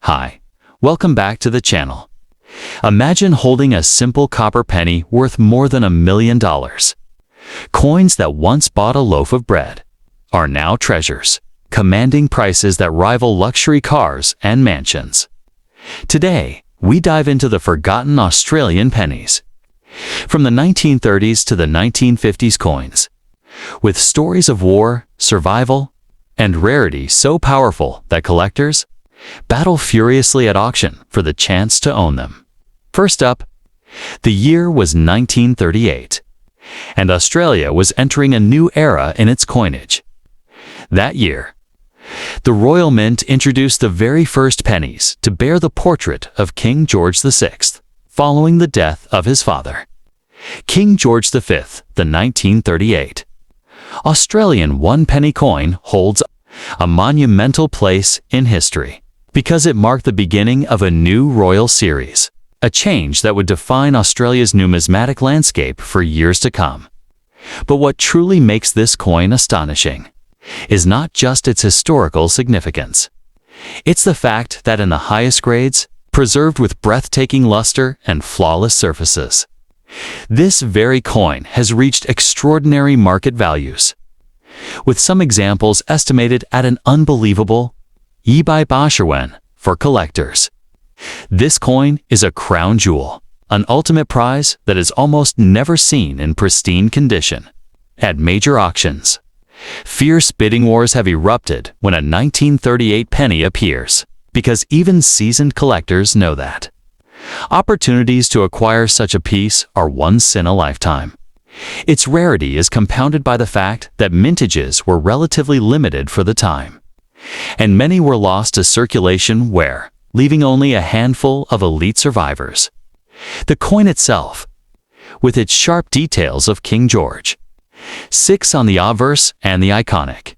Hi, welcome back to the channel. Imagine holding a simple copper penny worth more than $1 million. Coins that once bought a loaf of bread are now treasures, commanding prices that rival luxury cars and mansions. Today, we dive into the forgotten Australian pennies. From the 1930s to the 1950s coins, with stories of war, survival, and rarity so powerful that collectors battle furiously at auction for the chance to own them. First up, the year was 1938, and Australia was entering a new era in its coinage. That year, the Royal Mint introduced the very first pennies to bear the portrait of King George VI, following the death of his father. King George V, the 1938 Australian one-penny coin holds a monumental place in history, because it marked the beginning of a new royal series, a change that would define Australia's numismatic landscape for years to come. But what truly makes this coin astonishing is not just its historical significance. It's the fact that in the highest grades, preserved with breathtaking luster and flawless surfaces, this very coin has reached extraordinary market values, with some examples estimated at an unbelievable $1,000,000 for collectors. This coin is a crown jewel, an ultimate prize that is almost never seen in pristine condition. At major auctions, fierce bidding wars have erupted when a 1938 penny appears, because even seasoned collectors know that opportunities to acquire such a piece are once in a lifetime. Its rarity is compounded by the fact that mintages were relatively limited for the time, and many were lost to circulation wear, leaving only a handful of elite survivors. The coin itself, with its sharp details of King George VI on the obverse and the iconic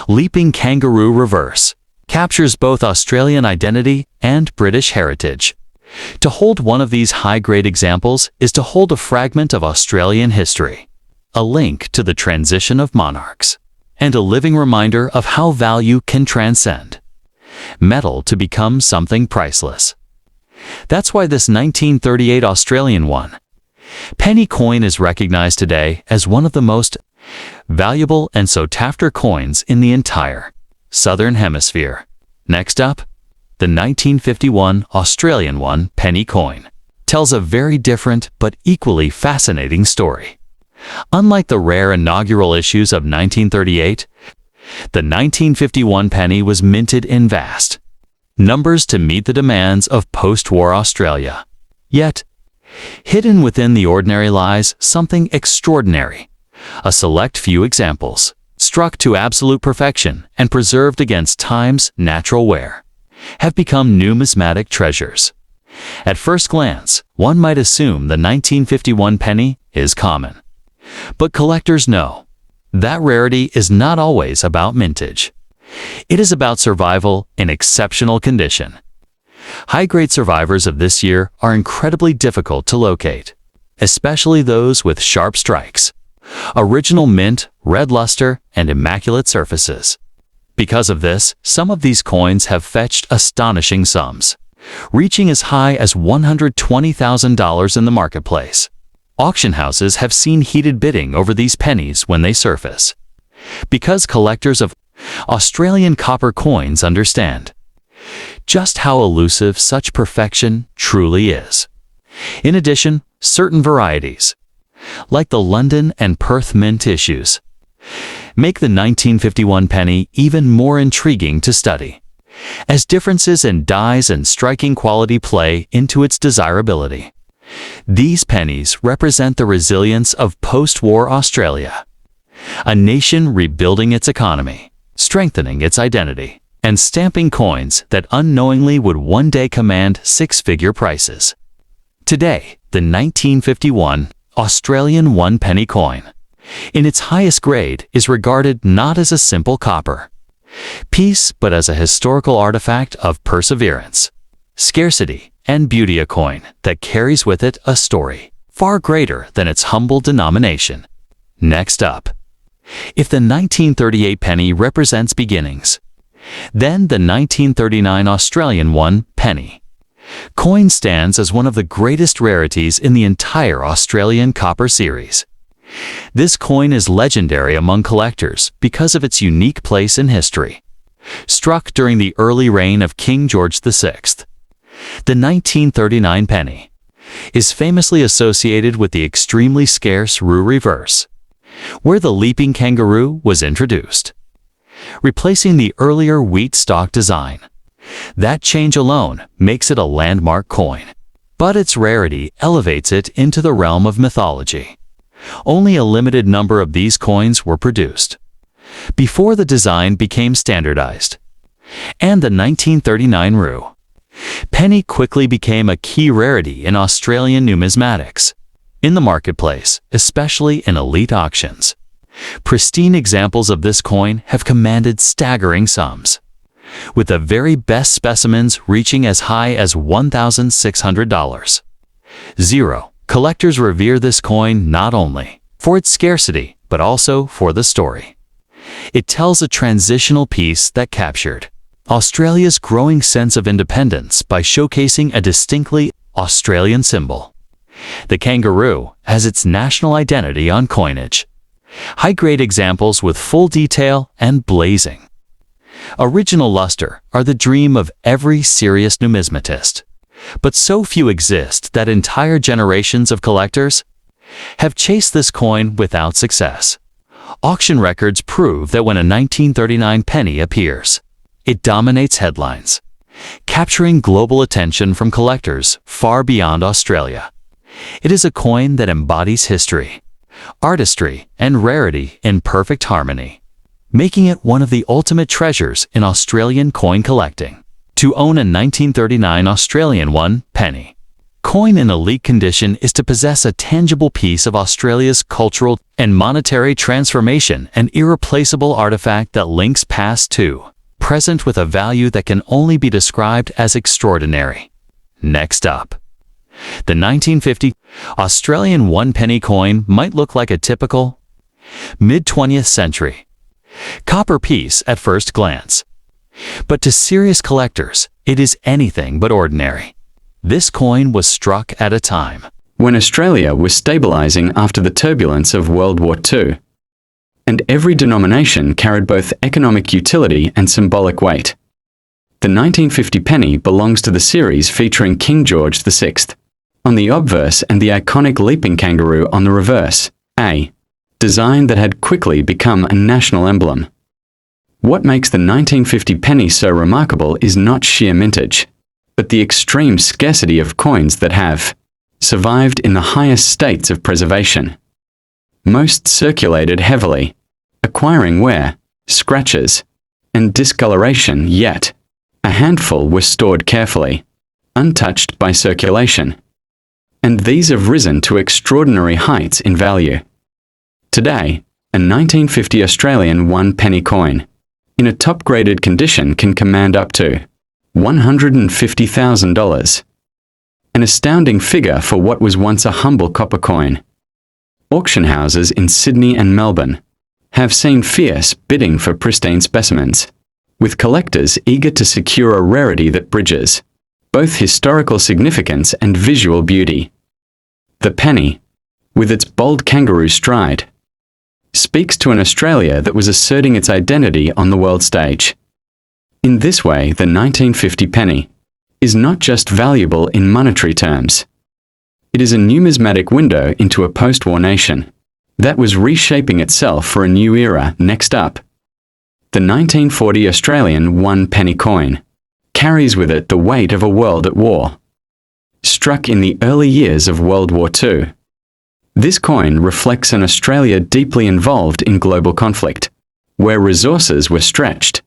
leaping kangaroo reverse, captures both Australian identity and British heritage. To hold one of these high-grade examples is to hold a fragment of Australian history, a link to the transition of monarchs, and a living reminder of how value can transcend metal to become something priceless. That's why this 1938 Australian penny coin is recognized today as one of the most valuable and sought-after coins in the entire Southern Hemisphere. Next up, the 1951 Australian penny coin tells a very different but equally fascinating story. Unlike the rare inaugural issues of 1938, the 1951 penny was minted in vast numbers to meet the demands of post-war Australia. Yet, hidden within the ordinary lies something extraordinary. A select few examples, struck to absolute perfection and preserved against time's natural wear, have become numismatic treasures. At first glance, one might assume the 1951 penny is common. But collectors know that rarity is not always about mintage. It is about survival in exceptional condition. High-grade survivors of this year are incredibly difficult to locate, especially those with sharp strikes, original mint, red luster, and immaculate surfaces. Because of this, some of these coins have fetched astonishing sums, reaching as high as $120,000 in the marketplace. Auction houses have seen heated bidding over these pennies when they surface, because collectors of Australian copper coins understand just how elusive such perfection truly is. In addition, certain varieties, like the London and Perth mint issues, make the 1951 penny even more intriguing to study, as differences in dies and striking quality play into its desirability. These pennies represent the resilience of post-war Australia, a nation rebuilding its economy, strengthening its identity, and stamping coins that unknowingly would one day command six-figure prices. Today, the 1951 Australian one-penny coin, in its highest grade, is regarded not as a simple copper piece but as a historical artifact of perseverance, scarcity, and beauty, a coin that carries with it a story far greater than its humble denomination. Next up, if the 1938 penny represents beginnings, Then the 1939 Australian one penny. Coin stands as one of the greatest rarities in the entire Australian copper series. This coin is legendary among collectors because of its unique place in history. Struck during the early reign of King George VI, the 1939 penny is famously associated with the extremely scarce rarest, where the leaping kangaroo was introduced, replacing the earlier wheat stock design. That change alone makes it a landmark coin, but its rarity elevates it into the realm of mythology. Only a limited number of these coins were produced before the design became standardized. And the 1939 Roo penny quickly became a key rarity in Australian numismatics, in the marketplace, especially in elite auctions. Pristine examples of this coin have commanded staggering sums, with the very best specimens reaching as high as $1,600. Collectors revere this coin not only for its scarcity, but also for the story. It tells a transitional piece that captured Australia's growing sense of independence by showcasing a distinctly Australian symbol. The kangaroo has its national identity on coinage. High-grade examples with full detail and blazing original luster are the dream of every serious numismatist, but so few exist that entire generations of collectors have chased this coin without success. Auction records prove that when a 1939 penny appears, it dominates headlines, capturing global attention from collectors far beyond Australia. It is a coin that embodies history, artistry, and rarity in perfect harmony, making it one of the ultimate treasures in Australian coin collecting. To own a 1939 Australian one penny coin in elite condition is to possess a tangible piece of Australia's cultural and monetary transformation, an irreplaceable artifact that links past to present with a value that can only be described as extraordinary. Next up, the 1950 Australian one penny coin might look like a typical mid-20th century copper piece at first glance, but to serious collectors, it is anything but ordinary. This coin was struck at a time when Australia was stabilizing after the turbulence of World War II, and every denomination carried both economic utility and symbolic weight. The 1950 penny belongs to the series featuring King George VI on the obverse and the iconic leaping kangaroo on the reverse, a design that had quickly become a national emblem. What makes the 1950 penny so remarkable is not sheer mintage, but the extreme scarcity of coins that have survived in the highest states of preservation. Most circulated heavily, acquiring wear, scratches, and discoloration, yet a handful were stored carefully, untouched by circulation. And these have risen to extraordinary heights in value. Today, a 1950 Australian one penny coin in a top-graded condition can command up to $150,000, an astounding figure for what was once a humble copper coin. Auction houses in Sydney and Melbourne have seen fierce bidding for pristine specimens, with collectors eager to secure a rarity that bridges both historical significance and visual beauty. The penny, with its bold kangaroo stride, speaks to an Australia that was asserting its identity on the world stage. In this way, the 1950 penny is not just valuable in monetary terms. It is a numismatic window into a post-war nation that was reshaping itself for a new era. Next up, the 1940 Australian one penny coin carries with it the weight of a world at war. Struck in the early years of World War II, this coin reflects an Australia deeply involved in global conflict, where resources were stretched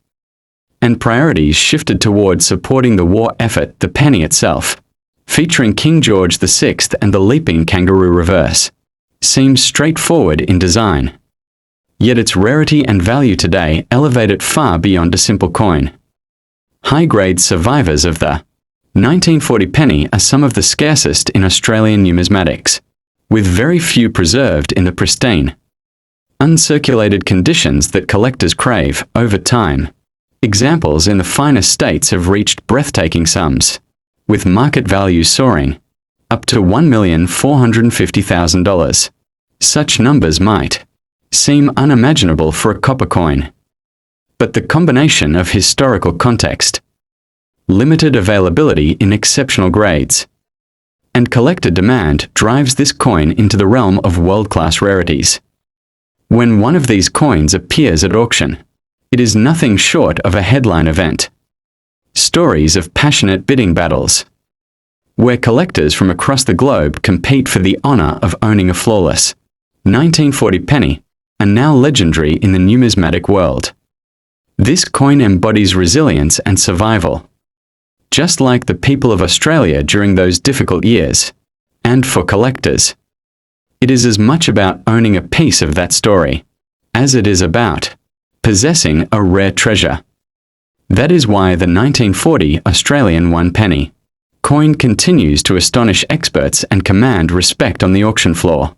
and priorities shifted towards supporting the war effort. The penny itself, featuring King George VI and the leaping kangaroo reverse, seems straightforward in design. Yet its rarity and value today elevate it far beyond a simple coin. High-grade survivors of the 1940 penny are some of the scarcest in Australian numismatics, with very few preserved in the pristine, uncirculated conditions that collectors crave. Over time, Examples in the finest states have reached breathtaking sums, with market values soaring up to $1,450,000. Such numbers might seem unimaginable for a copper coin. But the combination of historical context, limited availability in exceptional grades, and collector demand drives this coin into the realm of world-class rarities. When one of these coins appears at auction, it is nothing short of a headline event. Stories of passionate bidding battles, where collectors from across the globe compete for the honor of owning a flawless 1940 penny, and now legendary in the numismatic world. This coin embodies resilience and survival, just like the people of Australia during those difficult years. And for collectors, it is as much about owning a piece of that story as it is about possessing a rare treasure. That is why the 1940 Australian 1 penny coin continues to astonish experts and command respect on the auction floor.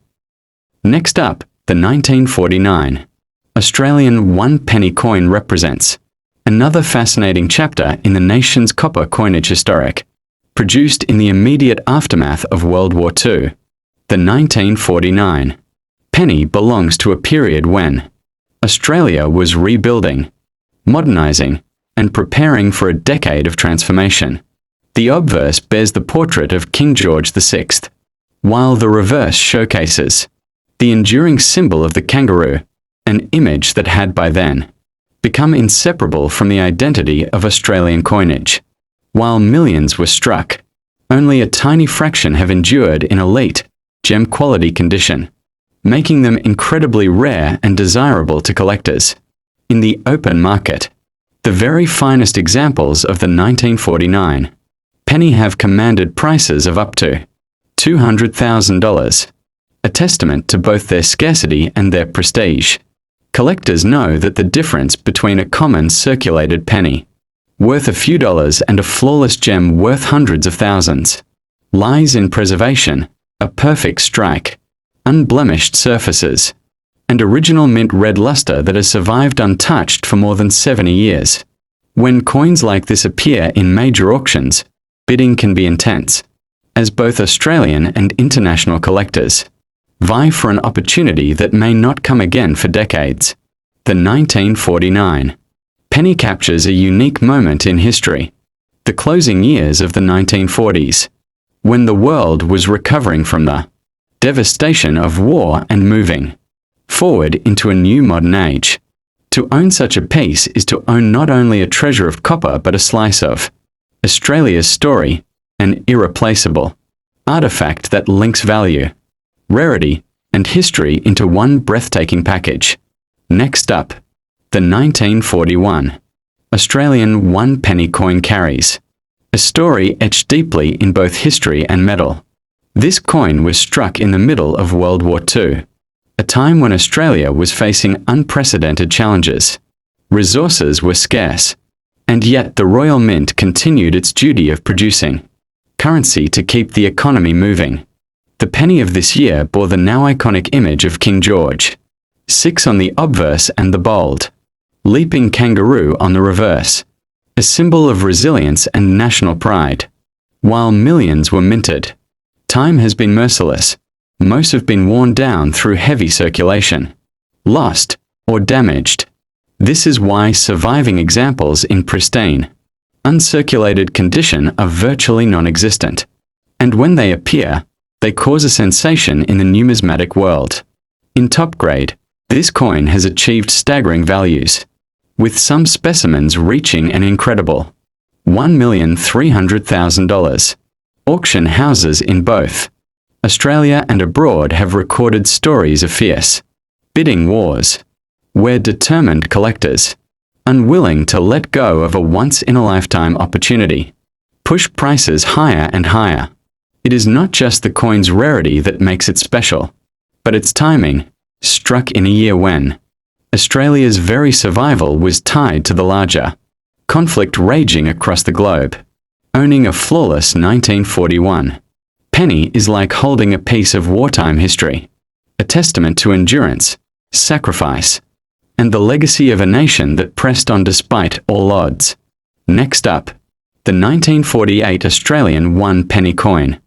Next up, the 1949 Australian 1 penny coin represents another fascinating chapter in the nation's copper coinage historic, produced in the immediate aftermath of World War II. The 1949 penny belongs to a period when Australia was rebuilding, modernizing, and preparing for a decade of transformation. The obverse bears the portrait of King George VI, while the reverse showcases the enduring symbol of the kangaroo, an image that had by then become inseparable from the identity of Australian coinage. While millions were struck, only a tiny fraction have endured in elite, gem-quality condition, making them incredibly rare and desirable to collectors. In the open market, the very finest examples of the 1949 penny have commanded prices of up to $200,000, a testament to both their scarcity and their prestige. Collectors know that the difference between a common circulated penny, worth a few dollars, and a flawless gem worth hundreds of thousands, lies in preservation, a perfect strike, unblemished surfaces, and original mint red luster that has survived untouched for more than 70 years. When coins like this appear in major auctions, bidding can be intense, as both Australian and international collectors vie for an opportunity that may not come again for decades. The 1949 penny captures a unique moment in history, the closing years of the 1940s, when the world was recovering from the devastation of war and moving forward into a new modern age. To own such a piece is to own not only a treasure of copper but a slice of Australia's story, an irreplaceable artifact that links value, rarity, and history into one breathtaking package. Next up, the 1941 Australian 1 penny coin carries a story etched deeply in both history and metal. This coin was struck in the middle of World War II, a time when Australia was facing unprecedented challenges. Resources were scarce, and yet the Royal Mint continued its duty of producing currency to keep the economy moving. The penny of this year bore the now iconic image of King George VI on the obverse and the bold, leaping kangaroo on the reverse, a symbol of resilience and national pride. While millions were minted, time has been merciless. Most have been worn down through heavy circulation, lost, or damaged. This is why surviving examples in pristine, uncirculated condition are virtually non-existent. And when they appear, they cause a sensation in the numismatic world. In top grade, this coin has achieved staggering values, with some specimens reaching an incredible $1,300,000. Auction houses in both Australia and abroad have recorded stories of fierce bidding wars, where determined collectors, unwilling to let go of a once-in-a-lifetime opportunity, push prices higher and higher. It is not just the coin's rarity that makes it special, but its timing, struck in a year when Australia's very survival was tied to the larger conflict raging across the globe. Owning a flawless 1941 penny is like holding a piece of wartime history, a testament to endurance, sacrifice, and the legacy of a nation that pressed on despite all odds. Next up, the 1948 Australian 1 penny coin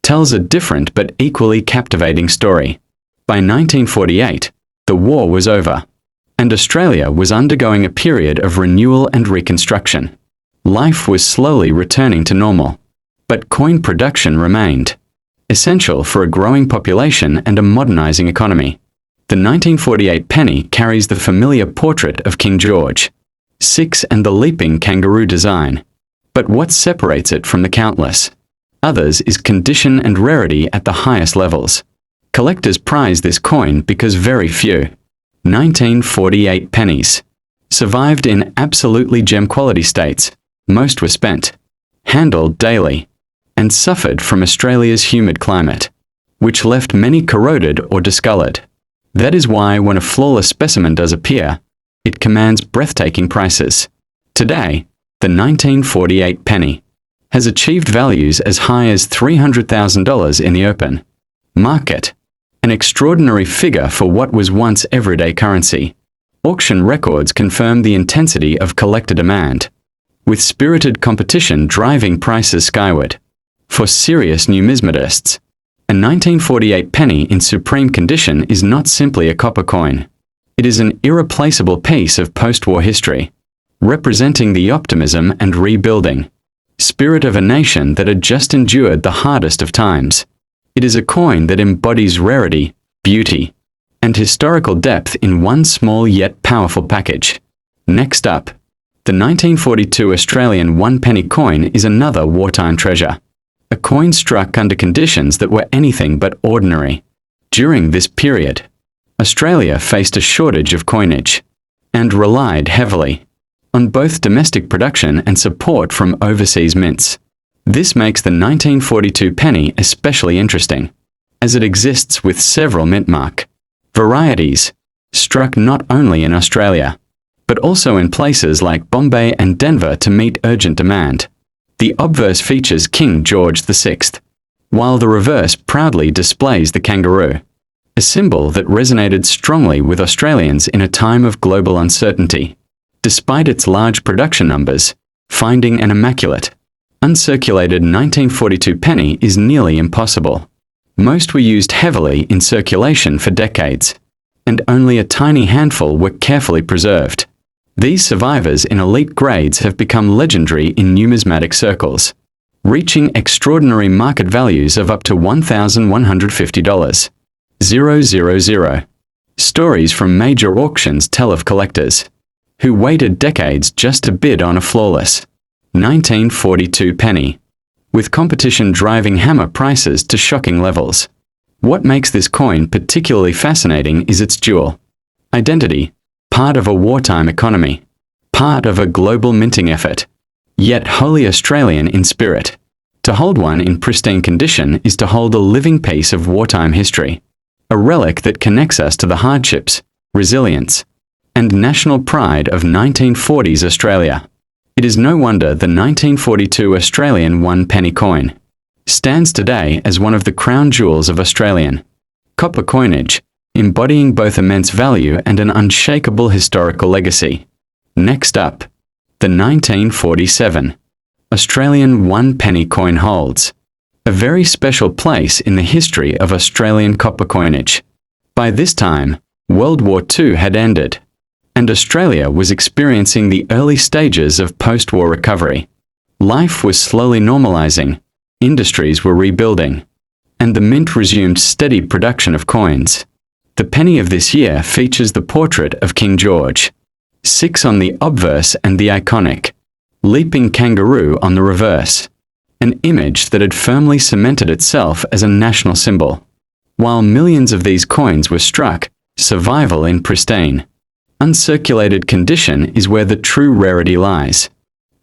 tells a different but equally captivating story. By 1948, the war was over, and Australia was undergoing a period of renewal and reconstruction. Life was slowly returning to normal, but coin production remained, essential for a growing population and a modernizing economy. The 1948 penny carries the familiar portrait of King George VI and the leaping kangaroo design. But what separates it from the countless others is condition and rarity at the highest levels. Collectors prize this coin because very few 1948 pennies survived in absolutely gem-quality states. Most were spent, handled daily, and suffered from Australia's humid climate, which left many corroded or discolored. That is why when a flawless specimen does appear, it commands breathtaking prices. Today, the 1948 penny has achieved values as high as $300,000 in the open market, an extraordinary figure for what was once everyday currency. Auction records confirm the intensity of collector demand, with spirited competition driving prices skyward. For serious numismatists, a 1948 penny in supreme condition is not simply a copper coin. It is an irreplaceable piece of post-war history, representing the optimism and rebuilding spirit of a nation that had just endured the hardest of times. It is a coin that embodies rarity, beauty, and historical depth in one small yet powerful package. Next up, the 1942 Australian 1 penny coin is another wartime treasure. A coin struck under conditions that were anything but ordinary. During this period, Australia faced a shortage of coinage and relied heavily on both domestic production and support from overseas mints. This makes the 1942 penny especially interesting, as it exists with several mint-mark varieties, struck not only in Australia, but also in places like Bombay and Denver to meet urgent demand. The obverse features King George VI, while the reverse proudly displays the kangaroo, a symbol that resonated strongly with Australians in a time of global uncertainty. Despite its large production numbers, finding an immaculate, uncirculated 1942 penny is nearly impossible. Most were used heavily in circulation for decades, and only a tiny handful were carefully preserved. These survivors in elite grades have become legendary in numismatic circles, reaching extraordinary market values of up to $1,150. Stories from major auctions tell of collectors who waited decades just to bid on a flawless 1942 penny, with competition driving hammer prices to shocking levels. What makes this coin particularly fascinating is its dual identity, part of a wartime economy, part of a global minting effort, yet wholly Australian in spirit. To hold one in pristine condition is to hold a living piece of wartime history, a relic that connects us to the hardships, resilience, and national pride of 1940s Australia. It is no wonder the 1942 Australian 1 penny coin stands today as one of the crown jewels of Australian copper coinage, embodying both immense value and an unshakable historical legacy. Next up, the 1947 Australian 1 penny coin holds a very special place in the history of Australian copper coinage. By this time, World War II had ended, and Australia was experiencing the early stages of post-war recovery. Life was slowly normalizing, industries were rebuilding, and the mint resumed steady production of coins. The penny of this year features the portrait of King George VI on the obverse and the iconic leaping kangaroo on the reverse, an image that had firmly cemented itself as a national symbol. While millions of these coins were struck, survival in pristine, uncirculated condition is where the true rarity lies.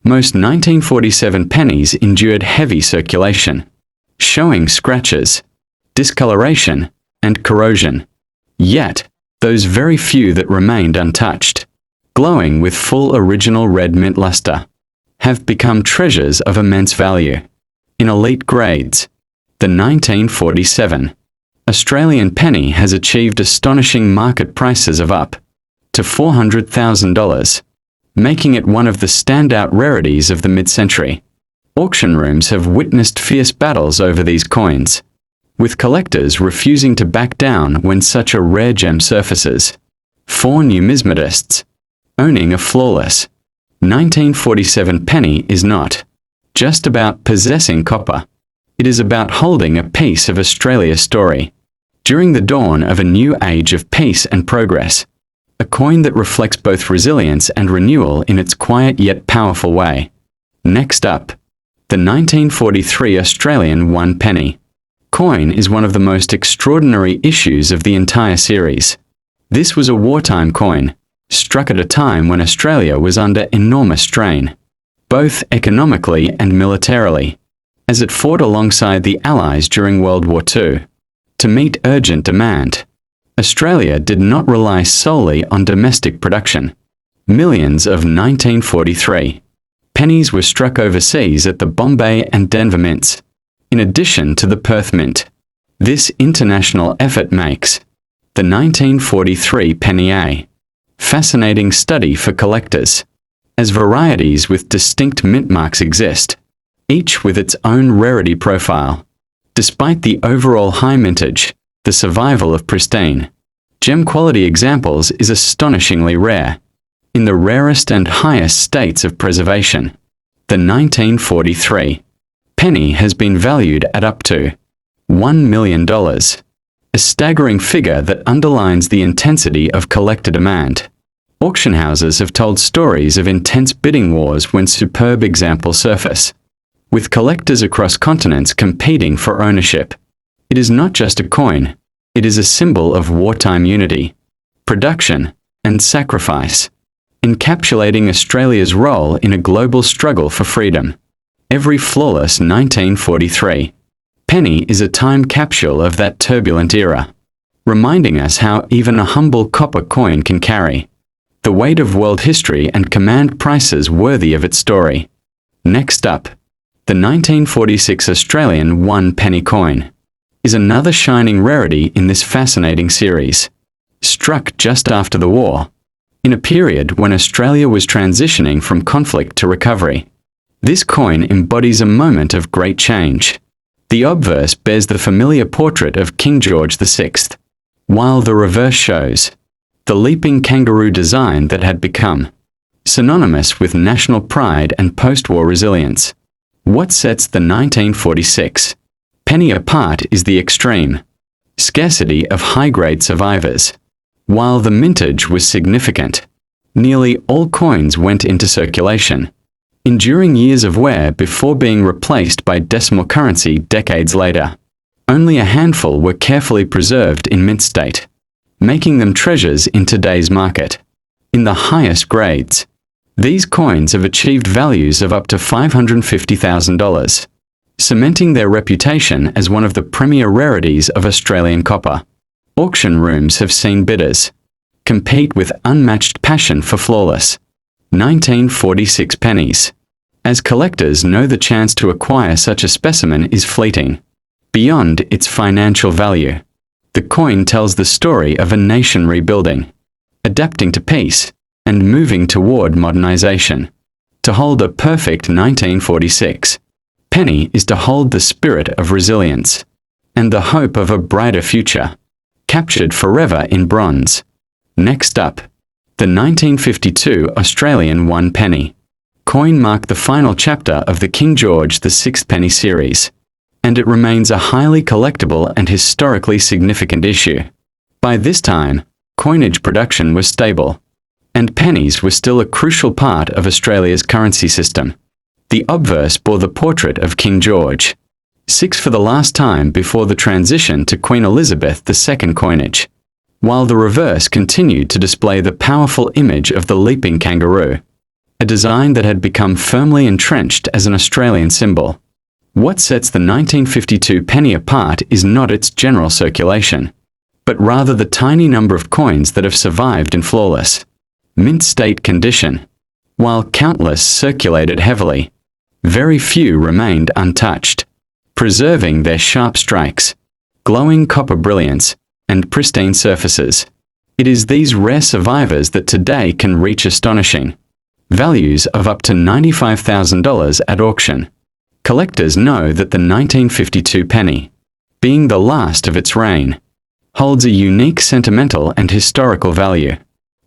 Most 1947 pennies endured heavy circulation, showing scratches, discoloration, and corrosion. Yet, those very few that remained untouched, glowing with full original red mint luster, have become treasures of immense value. In elite grades, the 1947 Australian penny has achieved astonishing market prices of up to $400,000, making it one of the standout rarities of the mid-century. Auction rooms have witnessed fierce battles over these coins, with collectors refusing to back down when such a rare gem surfaces. For numismatists, owning a flawless 1947 penny is not just about possessing copper. It is about holding a piece of Australia's story. During the dawn of a new age of peace and progress, a coin that reflects both resilience and renewal in its quiet yet powerful way. Next up, the 1943 Australian 1 penny coin is one of the most extraordinary issues of the entire series. This was a wartime coin, struck at a time when Australia was under enormous strain, both economically and militarily, as it fought alongside the Allies during World War II. To meet urgent demand, Australia did not rely solely on domestic production. Millions of 1943 pennies were struck overseas at the Bombay and Denver mints, in addition to the Perth mint. This international effort makes the 1943 penny a fascinating study for collectors, as varieties with distinct mint marks exist, each with its own rarity profile. Despite the overall high mintage, the survival of pristine, gem quality examples is astonishingly rare. In the rarest and highest states of preservation, the 1943 penny has been valued at up to $1 million, a staggering figure that underlines the intensity of collector demand. Auction houses have told stories of intense bidding wars when superb examples surface, with collectors across continents competing for ownership. It is not just a coin, it is a symbol of wartime unity, production, and sacrifice, encapsulating Australia's role in a global struggle for freedom. Every flawless 1943 penny is a time capsule of that turbulent era, reminding us how even a humble copper coin can carry the weight of world history and command prices worthy of its story. Next up, the 1946 Australian 1 penny coin is another shining rarity in this fascinating series. Struck just after the war, in a period when Australia was transitioning from conflict to recovery, this coin embodies a moment of great change. The obverse bears the familiar portrait of King George VI, while the reverse shows the leaping kangaroo design that had become synonymous with national pride and post-war resilience. What sets the 1946 penny apart is the extreme scarcity of high-grade survivors. While the mintage was significant, nearly all coins went into circulation, enduring years of wear before being replaced by decimal currency decades later. Only a handful were carefully preserved in mint state, making them treasures in today's market. In the highest grades, these coins have achieved values of up to $550,000, cementing their reputation as one of the premier rarities of Australian copper. Auction rooms have seen bidders compete with unmatched passion for flawless 1946 pennies, as collectors know the chance to acquire such a specimen is fleeting. Beyond its financial value, the coin tells the story of a nation rebuilding, adapting to peace, and moving toward modernization. To hold a perfect 1946 penny is to hold the spirit of resilience and the hope of a brighter future, captured forever in bronze. Next up, the 1952 Australian 1 penny coin marked the final chapter of the King George VI penny series, and it remains a highly collectible and historically significant issue. By this time, coinage production was stable, and pennies were still a crucial part of Australia's currency system. The obverse bore the portrait of King George VI for the last time before the transition to Queen Elizabeth II coinage, while the reverse continued to display the powerful image of the leaping kangaroo, a design that had become firmly entrenched as an Australian symbol. What sets the 1952 penny apart is not its general circulation, but rather the tiny number of coins that have survived in flawless mint state condition. While countless circulated heavily, very few remained untouched, preserving their sharp strikes, glowing copper brilliance, and pristine surfaces. It is these rare survivors that today can reach astonishing values of up to $95,000 at auction. Collectors know that the 1952 penny, being the last of its reign, holds a unique sentimental and historical value,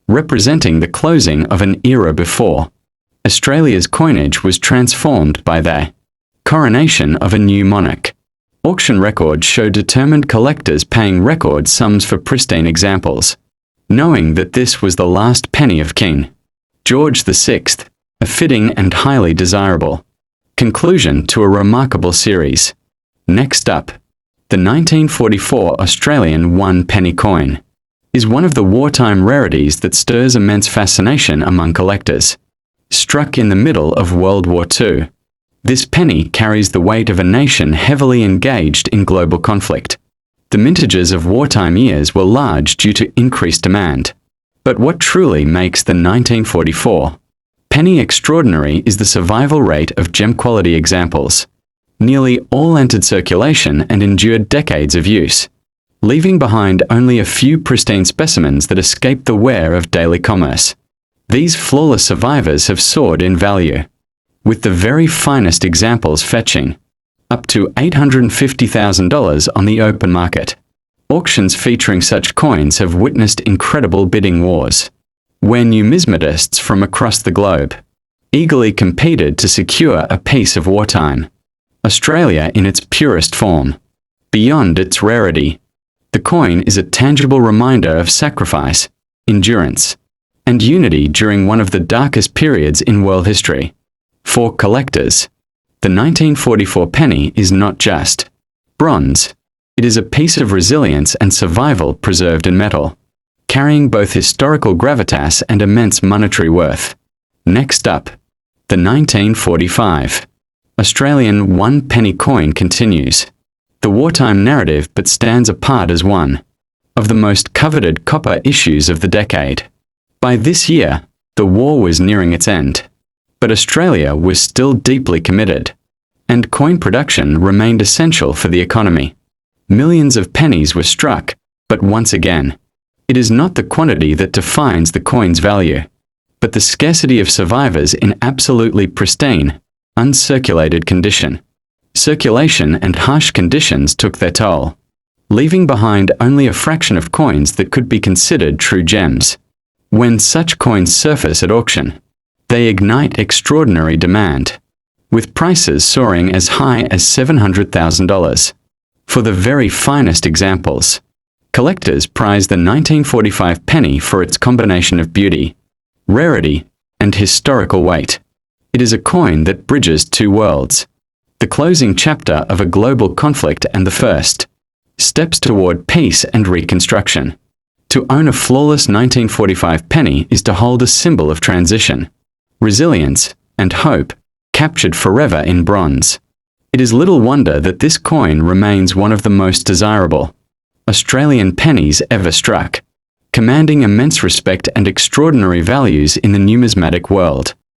representing the closing of an era before Australia's coinage was transformed by the coronation of a new monarch. Auction records show determined collectors paying record sums for pristine examples, knowing that this was the last penny of King George VI, a fitting and highly desirable conclusion to a remarkable series. Next up, the 1944 Australian 1 penny coin is one of the wartime rarities that stirs immense fascination among collectors. Struck in the middle of World War II, this penny carries the weight of a nation heavily engaged in global conflict. The mintages of wartime years were large due to increased demand. But what truly makes the 1944 penny extraordinary is the survival rate of gem-quality examples. Nearly all entered circulation and endured decades of use, leaving behind only a few pristine specimens that escaped the wear of daily commerce. These flawless survivors have soared in value, with the very finest examples fetching up to $850,000 on the open market. Auctions featuring such coins have witnessed incredible bidding wars, where numismatists from across the globe eagerly competed to secure a piece of wartime Australia in its purest form. Beyond its rarity, the coin is a tangible reminder of sacrifice, endurance, and unity during one of the darkest periods in world history. For collectors, the 1944 penny is not just bronze. It is a piece of resilience and survival preserved in metal, carrying both historical gravitas and immense monetary worth. Next up, the 1945 Australian 1 penny coin continues the wartime narrative but stands apart as one of the most coveted copper issues of the decade. By this year, the war was nearing its end, but Australia was still deeply committed, and coin production remained essential for the economy. Millions of pennies were struck, but once again, it is not the quantity that defines the coin's value, but the scarcity of survivors in absolutely pristine, uncirculated condition. Circulation and harsh conditions took their toll, leaving behind only a fraction of coins that could be considered true gems. When such coins surface at auction, they ignite extraordinary demand, with prices soaring as high as $700,000. For the very finest examples, collectors prize the 1945 penny for its combination of beauty, rarity, and historical weight. It is a coin that bridges two worlds, the closing chapter of a global conflict and the first steps toward peace and reconstruction. To own a flawless 1945 penny is to hold a symbol of transition, resilience, and hope, captured forever in bronze. It is little wonder that this coin remains one of the most desirable Australian pennies ever struck, commanding immense respect and extraordinary values in the numismatic world.